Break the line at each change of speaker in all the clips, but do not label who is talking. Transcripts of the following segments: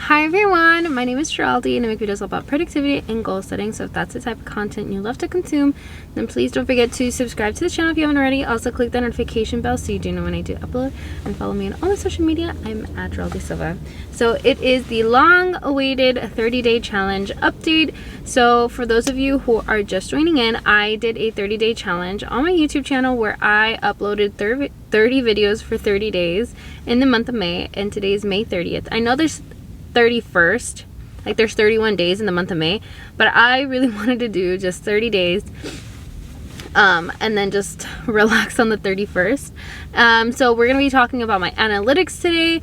Hi everyone, my name is Sharpie and I make videos all about productivity and goal setting. So if that's the type of content you love to consume, then please don't forget to subscribe to the channel if you haven't already. Also click the notification bell so you do know when I do upload, and follow me on all my social media. I'm at Sharpie Silva. So it is the long awaited 30-day challenge update. So for those of you who are just joining in, I did a 30-day challenge on my YouTube channel where I uploaded 30 videos for 30 days in the month of May, and today is May 30th. I know there's 31st, like there's 31 days in the month of May, but I really wanted to do just 30 days and then just relax on the 31st. So we're gonna be talking about my analytics today,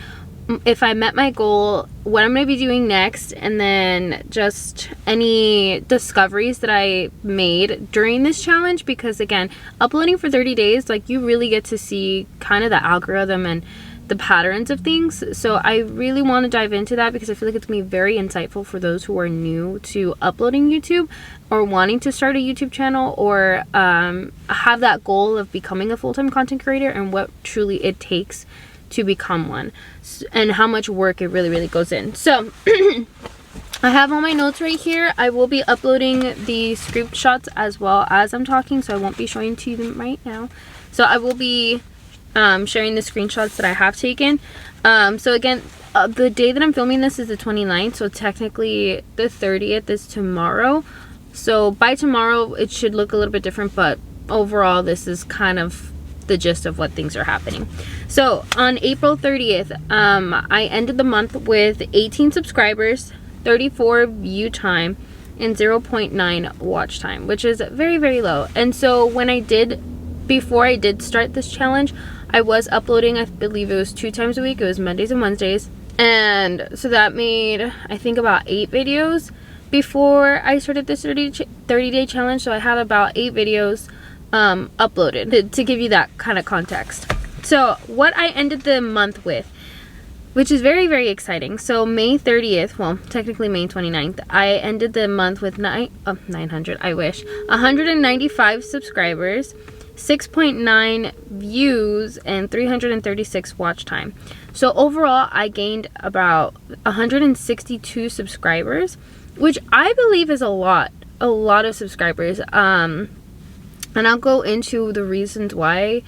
if I met my goal, what I'm gonna be doing next, and then just any discoveries that I made during this challenge, because again, uploading for 30 days, like, you really get to see kind of the algorithm and the patterns of things. So I really want to dive into that because I feel like it's going to be very insightful for those who are new to uploading YouTube or wanting to start a YouTube channel, or have that goal of becoming a full-time content creator, and what truly it takes to become one, and how much work it really goes in. So I have all my notes right here. I will be uploading the screenshots as well as I'm talking, so I won't be showing to them right now. So I will be sharing the screenshots that I have taken. So again, the day that I'm filming this is the 29th, so technically the 30th is tomorrow. So by tomorrow it should look a little bit different, but overall this is kind of the gist of what things are happening. So on April 30th, I ended the month with 18 subscribers, 34 view time, and 0.9 watch time, which is very low. And so before I did start this challenge, I was uploading, I believe it was 2 times a week. It was Mondays and Wednesdays. And so that made, I think, about 8 videos before I started this 30-day challenge. So I had about 8 videos uploaded, to give you that kind of context. So what I ended the month with, which is very exciting. So May 30th, well, technically May 29th, I ended the month with 195 subscribers, 6.9 views, and 336 watch time. So overall I gained about 162 subscribers, which I believe is a lot of subscribers. And I'll go into the reasons why,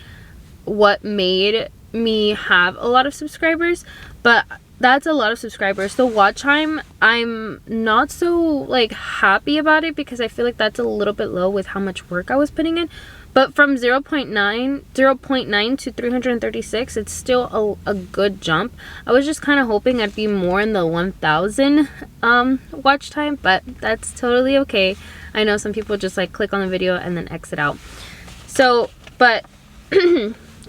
what made me have a lot of subscribers, but that's a lot of subscribers. The watch time, I'm not so like happy about it because I feel like that's a little bit low with how much work I was putting in. But from 0.9 to 336, it's still a good jump. I was just kind of hoping I'd be more in the 1,000 watch time, but that's totally okay. I know some people just like click on the video and then exit out. So, but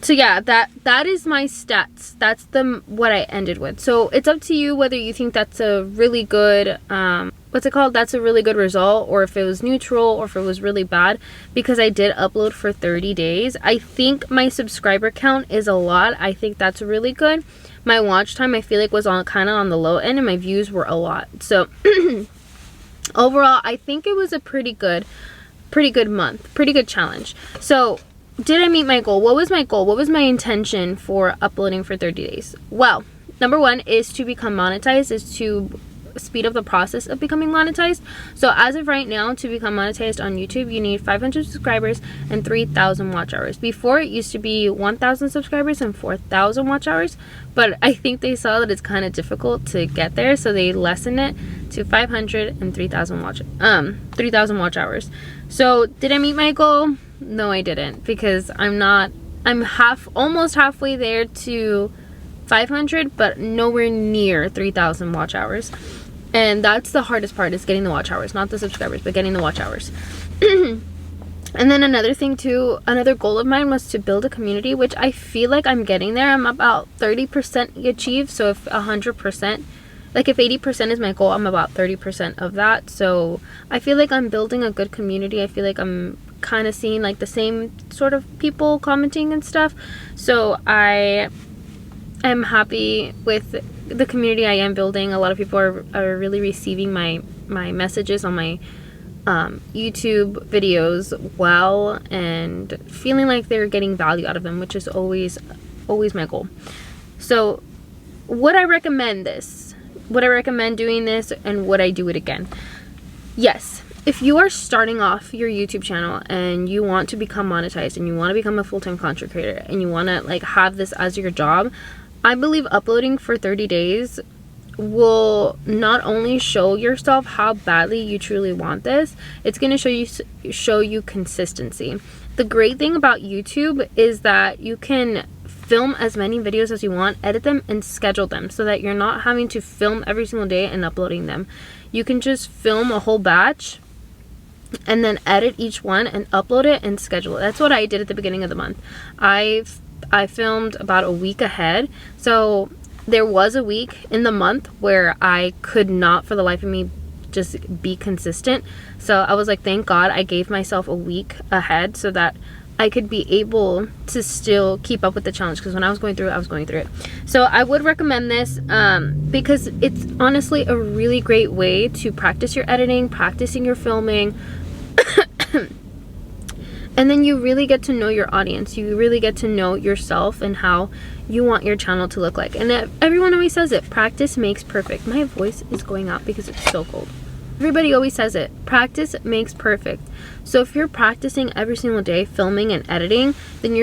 so yeah, that is my stats. That's what I ended with. So it's up to you whether you think that's a really good that's a really good result, or if it was neutral, or if it was really bad, because I did upload for 30 days. I think my subscriber count is a lot. I think that's really good. My watch time, I feel like, was kind of on the low end, and my views were a lot. So overall, I think it was a pretty good month, pretty good challenge. So did I meet my goal? What was my goal? What was my intention for uploading for 30 days? Well, number one is to become monetized, is to speed up the process of becoming monetized. So as of right now, to become monetized on YouTube, you need 500 subscribers and 3,000 watch hours. Before, it used to be 1,000 subscribers and 4,000 watch hours, but I think they saw that it's kind of difficult to get there, so they lessened it to 500 and 3,000 watch hours. So did I meet my goal? No, I didn't, because I'm almost halfway there to 500, but nowhere near 3,000 watch hours. And that's the hardest part, is getting the watch hours, not the subscribers, but getting the watch hours. And then another thing too, another goal of mine was to build a community, which I feel like I'm getting there. I'm about 30% achieved. So if 100%, like if 80% is my goal, I'm about 30% of that. So I feel like I'm building a good community. I feel like I'm kind of seeing like the same sort of people commenting and stuff. So I am happy with the community I am building. A lot of people are really receiving my messages on my YouTube videos well, and feeling like they're getting value out of them, which is always my goal. So would I recommend this? would I recommend doing this, and would I do it again? Yes. If you are starting off your YouTube channel and you want to become monetized and you want to become a full-time content creator and you want to like have this as your job, I believe uploading for 30 days will not only show yourself how badly you truly want this, it's going to show you consistency. The great thing about YouTube is that you can film as many videos as you want, edit them, and schedule them so that you're not having to film every single day and uploading them. You can just film a whole batch and then edit each one and upload it and schedule it. That's what I did at the beginning of the month. I filmed about a week ahead. So there was a week in the month where I could not for the life of me just be consistent. So I was like, thank God I gave myself a week ahead so that I could be able to still keep up with the challenge, because when I was going through it, I was going through it. So I would recommend this because it's honestly a really great way to practice your editing, practicing your filming, and then you really get to know your audience. You really get to know yourself and how you want your channel to look like. And everyone always says it, practice makes perfect. My voice is going out because it's so cold. Everybody always says it, practice makes perfect. So if you're practicing every single day, filming and editing, then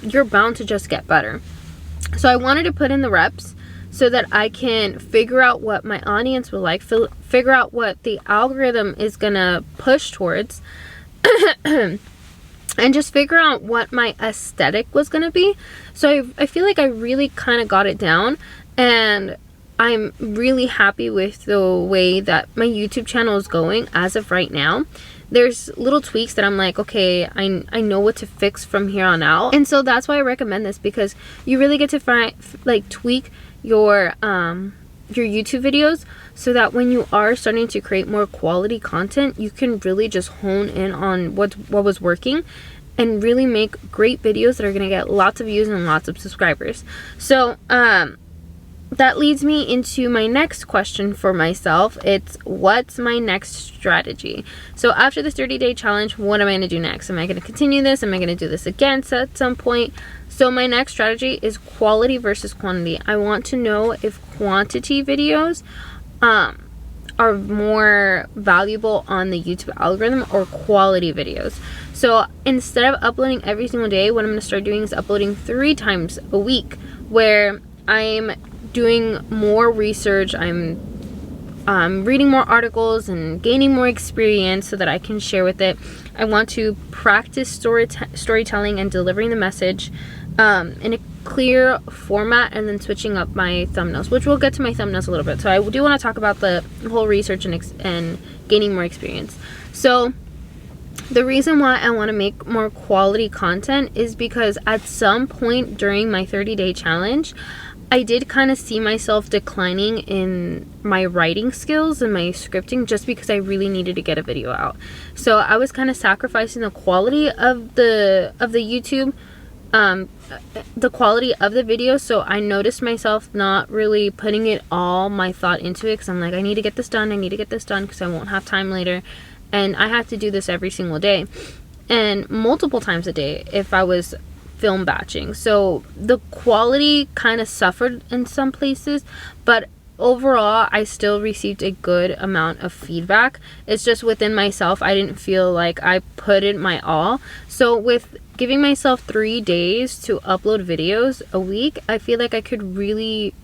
you're bound to just get better. So I wanted to put in the reps so that I can figure out what my audience will like, figure out what the algorithm is gonna push towards, and just figure out what my aesthetic was gonna be. So I feel like I really kind of got it down, and I'm really happy with the way that my YouTube channel is going as of right now. There's little tweaks that I'm like, okay, I know what to fix from here on out. And so that's why I recommend this, because you really get to tweak your YouTube videos so that when you are starting to create more quality content, you can really just hone in on what was working and really make great videos that are going to get lots of views and lots of subscribers. So that leads me into my next question for myself. It's, what's my next strategy? So after this 30-day challenge, what am I going to do next? Am I going to continue this? Am I going to do this again at some point? So my next strategy is quality versus quantity. I want to know if quantity videos are more valuable on the YouTube algorithm or quality videos. So instead of uploading every single day, what I'm going to start doing is uploading 3 times a week, where I'm doing more research, I'm reading more articles and gaining more experience so that I can share with it. I want to practice storytelling and delivering the message in a clear format, and then switching up my thumbnails, which we'll get to my thumbnails a little bit. So I do want to talk about the whole research and gaining more experience. So the reason why I want to make more quality content is because at some point during my 30-day challenge, I did kind of see myself declining in my writing skills and my scripting, just because I really needed to get a video out. So I was kind of sacrificing the quality of the YouTube, the quality of the video. So I noticed myself not really putting it all my thought into it, because I'm like, I need to get this done, because I won't have time later, and I have to do this every single day and multiple times a day if I was film batching. So the quality kind of suffered in some places, but overall I still received a good amount of feedback. It's just within myself, I didn't feel like I put in my all. So with giving myself 3 days to upload videos a week, I feel like I could really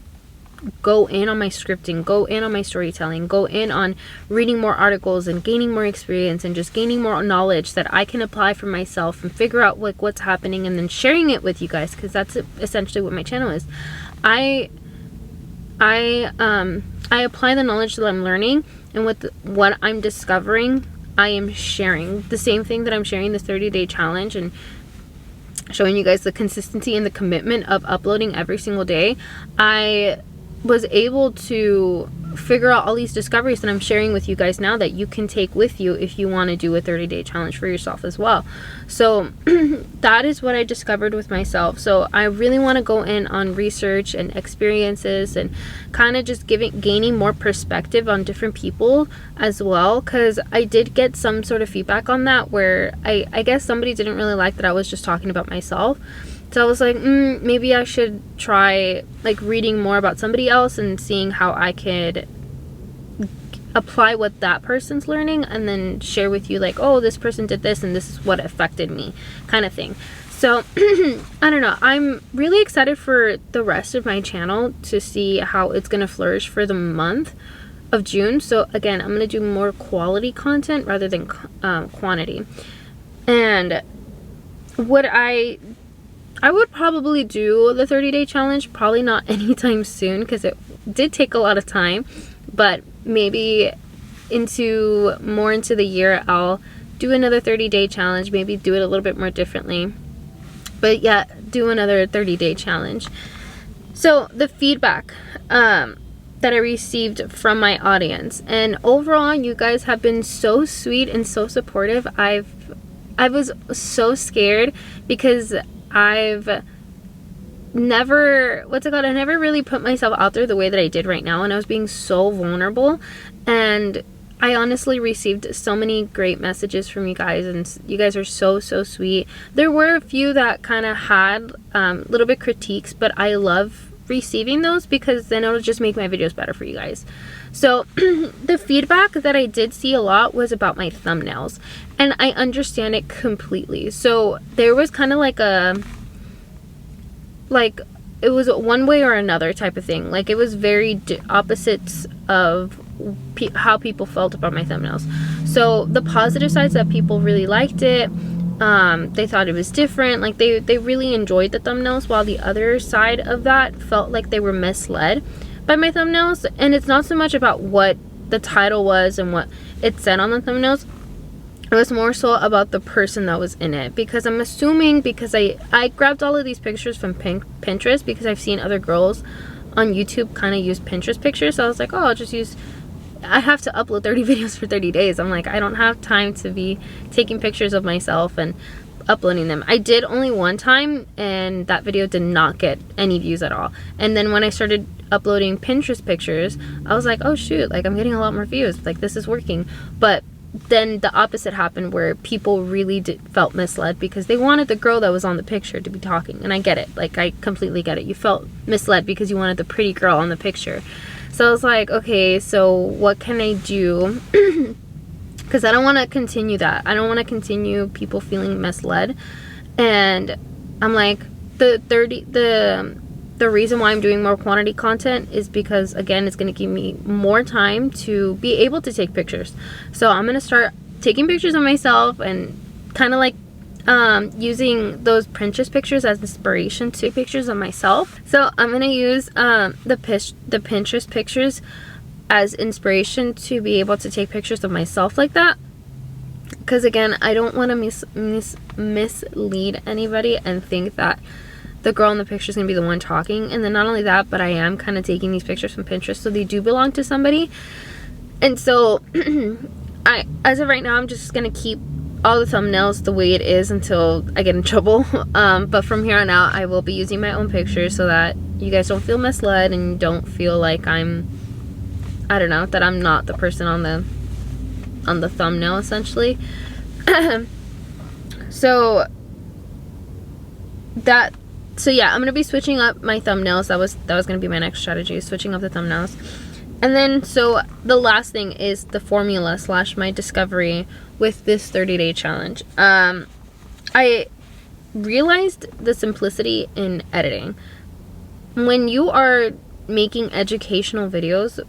go in on my scripting, go in on my storytelling, go in on reading more articles and gaining more experience and just gaining more knowledge that I can apply for myself and figure out like what's happening, and then sharing it with you guys, because that's essentially what my channel is. I apply the knowledge that I'm learning, and with what I'm discovering, I am sharing the same thing that I'm sharing this 30-day challenge, and showing you guys the consistency and the commitment of uploading every single day. I was able to figure out all these discoveries that I'm sharing with you guys now that you can take with you if you want to do a 30-day challenge for yourself as well. So that is what I discovered with myself. So I really want to go in on research and experiences and kind of just gaining more perspective on different people as well, because I did get some sort of feedback on that where I guess somebody didn't really like that I was just talking about myself. So I was like, maybe I should try like reading more about somebody else and seeing how I could apply what that person's learning and then share with you like, oh, this person did this and this is what affected me, kind of thing. So I don't know, I'm really excited for the rest of my channel to see how it's gonna flourish for the month of June. So again, I'm gonna do more quality content rather than quantity. And what I would probably do the 30-day challenge, probably not anytime soon because it did take a lot of time, but maybe more into the year I'll do another 30-day challenge, maybe do it a little bit more differently, but yeah, do another 30-day challenge. So the feedback that I received from my audience, and overall you guys have been so sweet and so supportive. I was so scared because I've never, I never really put myself out there the way that I did right now, and I was being so vulnerable, and I honestly received so many great messages from you guys, and you guys are so sweet. There were a few that kind of had little bit critiques, but I love receiving those because then it'll just make my videos better for you guys. So the feedback that I did see a lot was about my thumbnails, and I understand it completely. So there was kind of like it was one way or another type of thing. Like it was very opposites of how people felt about my thumbnails. So the positive sides, that people really liked it, they thought it was different, like they really enjoyed the thumbnails, while the other side of that felt like they were misled by my thumbnails. And it's not so much about what the title was and what it said on the thumbnails, it was more so about the person that was in it. Because I'm assuming, because I grabbed all of these pictures from Pinterest because I've seen other girls on YouTube kind of use Pinterest pictures. So I was like, oh, I'll just use, I have to upload 30 videos for 30 days. I'm like, I don't have time to be taking pictures of myself and uploading them. I did only one time, and that video did not get any views at all. And then when I started uploading Pinterest pictures, I was like, oh shoot, like I'm getting a lot more views, like this is working. But then the opposite happened, where people really felt misled because they wanted the girl that was on the picture to be talking. And I get it, like I completely get it. You felt misled because you wanted the pretty girl on the picture. So I was like, okay, so what can I do? Because I don't want to continue that. I don't want to continue people feeling misled. And I'm like, the reason why I'm doing more quantity content is because, again, it's going to give me more time to be able to take pictures. So I'm going to start taking pictures of myself and kind of like using those Pinterest pictures as inspiration to take pictures of myself. So I'm going to use the Pinterest pictures as inspiration to be able to take pictures of myself like that. Because, again, I don't want to mislead anybody and think that the girl in the picture is going to be the one talking. And then not only that, but I am kind of taking these pictures from Pinterest, so they do belong to somebody. And so as of right now, I'm just going to keep all the thumbnails the way it is until I get in trouble. But from here on out, I will be using my own pictures so that you guys don't feel misled and don't feel like that I'm not the person on the thumbnail, essentially. So yeah, I'm gonna be switching up my thumbnails. That was gonna be my next strategy, switching up the thumbnails. And then, so the last thing is the formula / my discovery with this 30-day challenge. I realized the simplicity in editing. When you are making educational videos,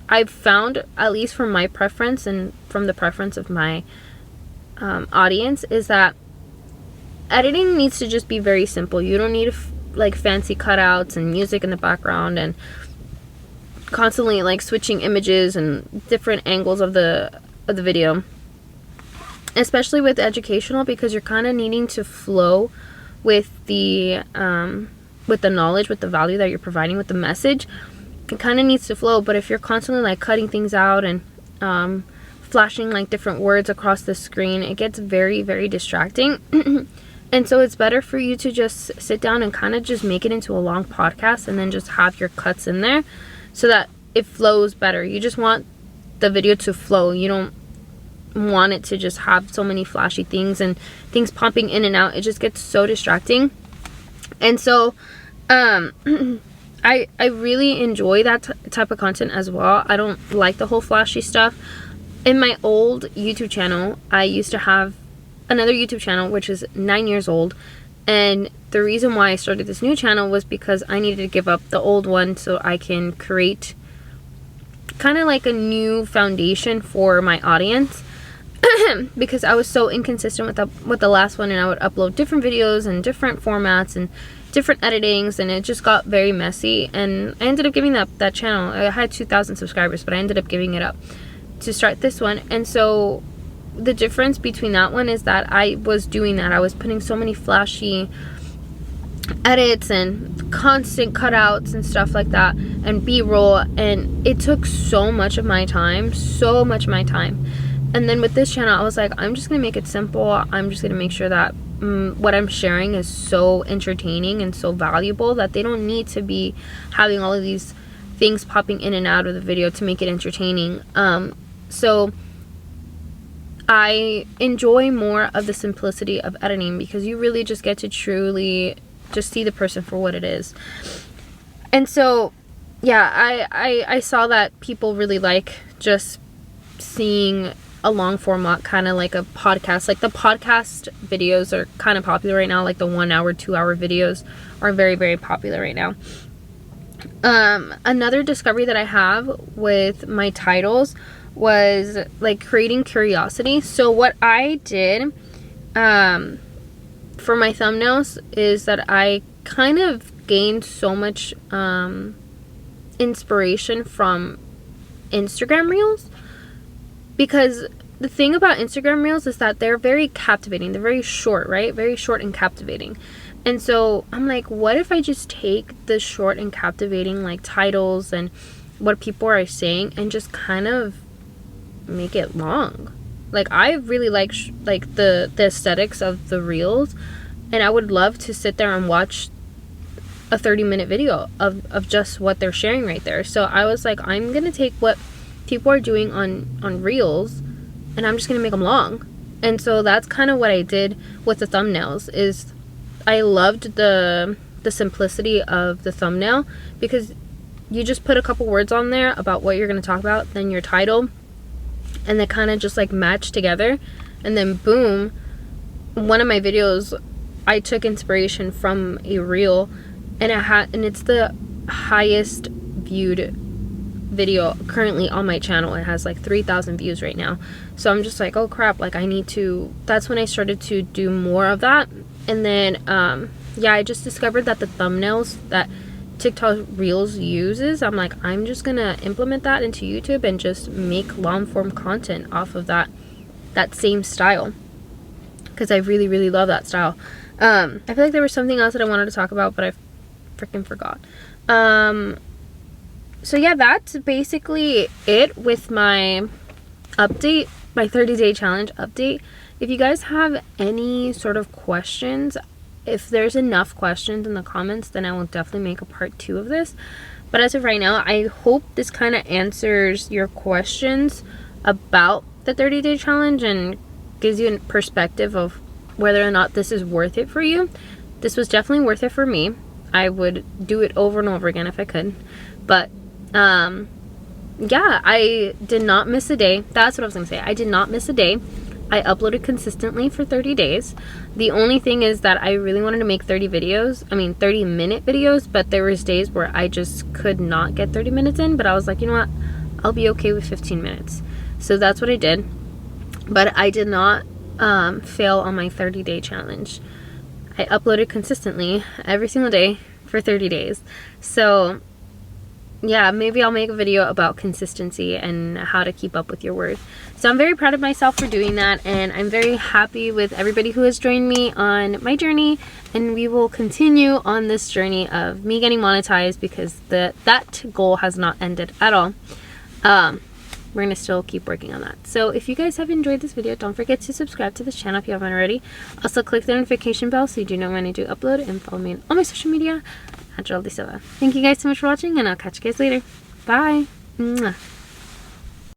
I've found, at least from my preference and from the preference of my audience, is that editing needs to just be very simple. You don't need like fancy cutouts and music in the background and constantly like switching images and different angles of the video, especially with educational, because you're kind of needing to flow with the knowledge, with the value that you're providing, with the message. It kind of needs to flow. But if you're constantly like cutting things out and flashing like different words across the screen, it gets very, very distracting. And so it's better for you to just sit down and kind of just make it into a long podcast and then just have your cuts in there so that it flows better. You just want the video to flow. You don't want it to just have so many flashy things and things popping in and out. It just gets so distracting. And so I really enjoy that type of content as well. I don't like the whole flashy stuff. In my old YouTube channel, I used to have another YouTube channel which is 9 years old, and the reason why I started this new channel was because I needed to give up the old one so I can create kind of like a new foundation for my audience. Because I was so inconsistent with the last one, and I would upload different videos and different formats and different editings, and it just got very messy, and I ended up giving that channel. I had 2,000 subscribers, but I ended up giving it up to start this one. And so the difference between that one is that I was doing that. I was putting so many flashy edits and constant cutouts and stuff like that, and b-roll, and it took so much of my time, And then with this channel, I was like, I'm just gonna make it simple. I'm just gonna make sure that what I'm sharing is so entertaining and so valuable that they don't need to be having all of these things popping in and out of the video to make it entertaining. So I enjoy more of the simplicity of editing, because you really just get to truly just see the person for what it is. And so yeah, I saw that people really like just seeing a long format, kind of like a podcast. Like the podcast videos are kind of popular right now. Like the 1 hour, 2 hour videos are very, very popular right now. Another discovery that I have with my titles was like creating curiosity. So what I did for my thumbnails is that I kind of gained so much inspiration from Instagram Reels. Because the thing about Instagram Reels is that they're very captivating. They're very short, right? Very short and captivating. And so I'm like, what if I just take the short and captivating like titles and what people are saying and just kind of make it long? Like I really like the aesthetics of the Reels, and I would love to sit there and watch a 30-minute video of just what they're sharing right there. So I was like, I'm gonna take what people are doing on Reels, and I'm just gonna make them long. And so that's kind of what I did with the thumbnails. Is I loved the simplicity of the thumbnail, because you just put a couple words on there about what you're going to talk about, then your title, and they kind of just like match together, and then boom. One of my videos, I took inspiration from a reel, and it's the highest viewed video currently on my channel. It has like 3,000 views right now. So I'm just like, oh crap, like I need to, that's when I started to do more of that. And then yeah, I just discovered that the thumbnails that TikTok Reels uses, I'm like, I'm just gonna implement that into YouTube and just make long form content off of that same style, because I really, really love that style. I feel like there was something else that I wanted to talk about, but I freaking forgot. So yeah, that's basically it with my update, my 30-day challenge update. If you guys have any sort of questions, if there's enough questions in the comments, then I will definitely make a part 2 of this. But as of right now, I hope this kind of answers your questions about the 30-day challenge and gives you a perspective of whether or not this is worth it for you. This was definitely worth it for me. I would do it over and over again if I could. But yeah, I did not miss a day. That's what I was gonna say. I did not miss a day. I uploaded consistently for 30 days. The only thing is that I really wanted to make 30-minute videos, but there was days where I just could not get 30 minutes in, but I was like, you know what? I'll be okay with 15 minutes. So that's what I did. But I did not fail on my 30-day challenge. I uploaded consistently every single day for 30 days. So yeah, maybe I'll make a video about consistency and how to keep up with your word. So I'm very proud of myself for doing that, and I'm very happy with everybody who has joined me on my journey, and we will continue on this journey of me getting monetized, because that goal has not ended at all. We're gonna still keep working on that. So if you guys have enjoyed this video, don't forget to subscribe to this channel if you haven't already. Also click the notification bell so you do know when I do upload, and follow me on all my social media. Thank you guys so much for watching, and I'll catch you guys later. Bye. Mwah.